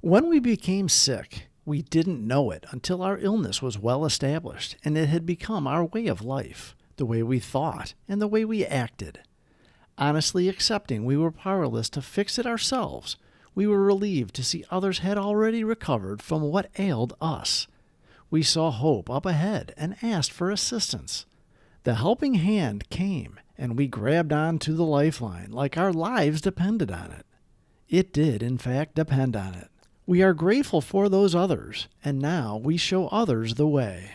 When we became sick, we didn't know it until our illness was well established and it had become our way of life, the way we thought and the way we acted. Honestly accepting we were powerless to fix it ourselves, we were relieved to see others had already recovered from what ailed us. We saw hope up ahead and asked for assistance. The helping hand came, and we grabbed on to the lifeline like our lives depended on it. It did, in fact, depend on it. We are grateful for those others, and now we show others the way.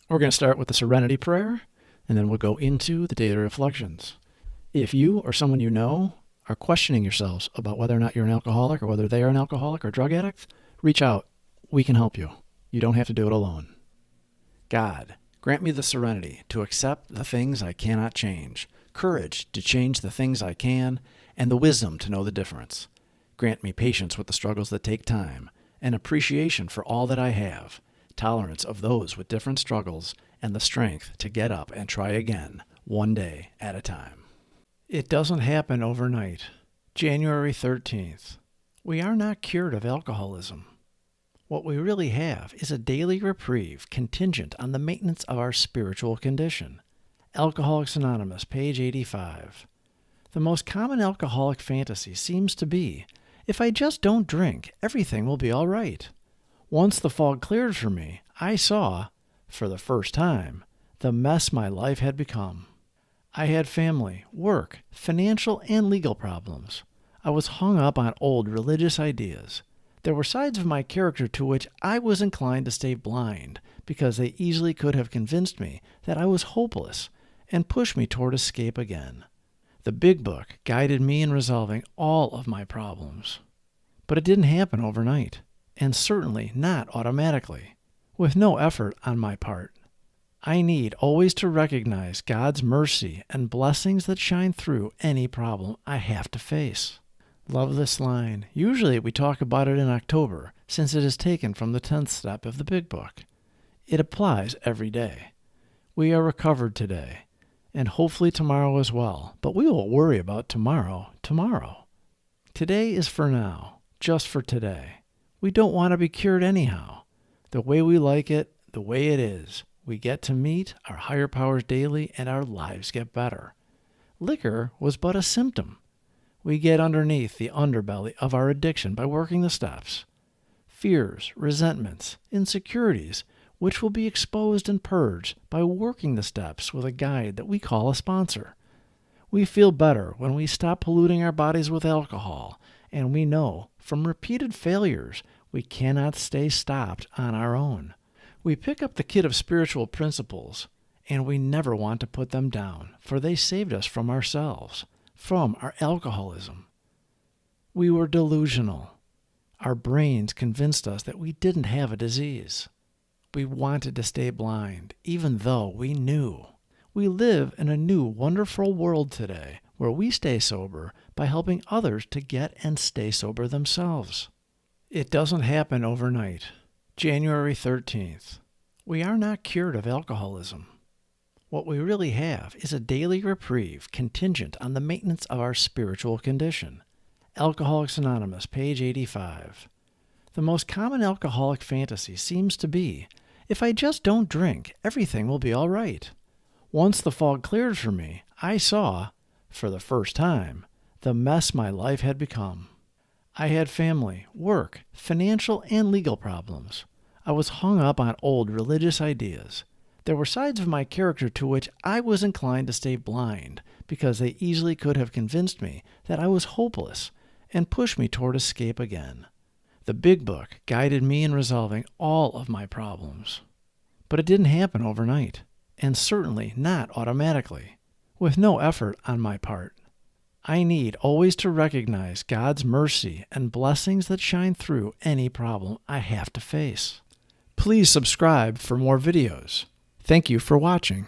We're going to start with the Serenity Prayer, and then we'll go into the daily reflections. If you or someone you know are questioning yourselves about whether or not you're an alcoholic or whether they are an alcoholic or drug addict, reach out. We can help you. You don't have to do it alone. God, grant me the serenity to accept the things I cannot change, courage to change the things I can, and the wisdom to know the difference. Grant me patience with the struggles that take time, and appreciation for all that I have, tolerance of those with different struggles, and the strength to get up and try again, one day at a time. It doesn't happen overnight. January 13th. We are not cured of alcoholism. What we really have is a daily reprieve contingent on the maintenance of our spiritual condition. Alcoholics Anonymous, page 85. The most common alcoholic fantasy seems to be, if I just don't drink, everything will be all right. Once the fog cleared for me, I saw, for the first time, the mess my life had become. I had family, work, financial, and legal problems. I was hung up on old religious ideas. There were sides of my character to which I was inclined to stay blind because they easily could have convinced me that I was hopeless and pushed me toward escape again. The Big Book guided me in resolving all of my problems. But it didn't happen overnight, and certainly not automatically, with no effort on my part. I need always to recognize God's mercy and blessings that shine through any problem I have to face. Love this line. Usually we talk about it in October, since it is taken from the 10th step of the Big Book. It applies every day. We are recovered today, and hopefully tomorrow as well, but we will worry about tomorrow. Today is for now, just for today. We don't want to be cured anyhow. The way we like it, the way it is. We get to meet our higher powers daily and our lives get better. Liquor was but a symptom. We get underneath the underbelly of our addiction by working the steps. Fears, resentments, insecurities, which will be exposed and purged by working the steps with a guide that we call a sponsor. We feel better when we stop polluting our bodies with alcohol, and we know from repeated failures we cannot stay stopped on our own. We pick up the kit of spiritual principles, and we never want to put them down, for they saved us from ourselves, from our alcoholism. We were delusional. Our brains convinced us that we didn't have a disease. We wanted to stay blind, even though we knew. We live in a new, wonderful world today where we stay sober by helping others to get and stay sober themselves. It doesn't happen overnight. January 13th. We are not cured of alcoholism. What we really have is a daily reprieve contingent on the maintenance of our spiritual condition. Alcoholics Anonymous, page 85. The most common alcoholic fantasy seems to be, if I just don't drink, everything will be all right. Once the fog cleared for me, I saw, for the first time, the mess my life had become. I had family, work, financial, and legal problems. I was hung up on old religious ideas. There were sides of my character to which I was inclined to stay blind because they easily could have convinced me that I was hopeless and pushed me toward escape again. The Big Book guided me in resolving all of my problems. But it didn't happen overnight, and certainly not automatically, with no effort on my part. I need always to recognize God's mercy and blessings that shine through any problem I have to face. Please subscribe for more videos. Thank you for watching.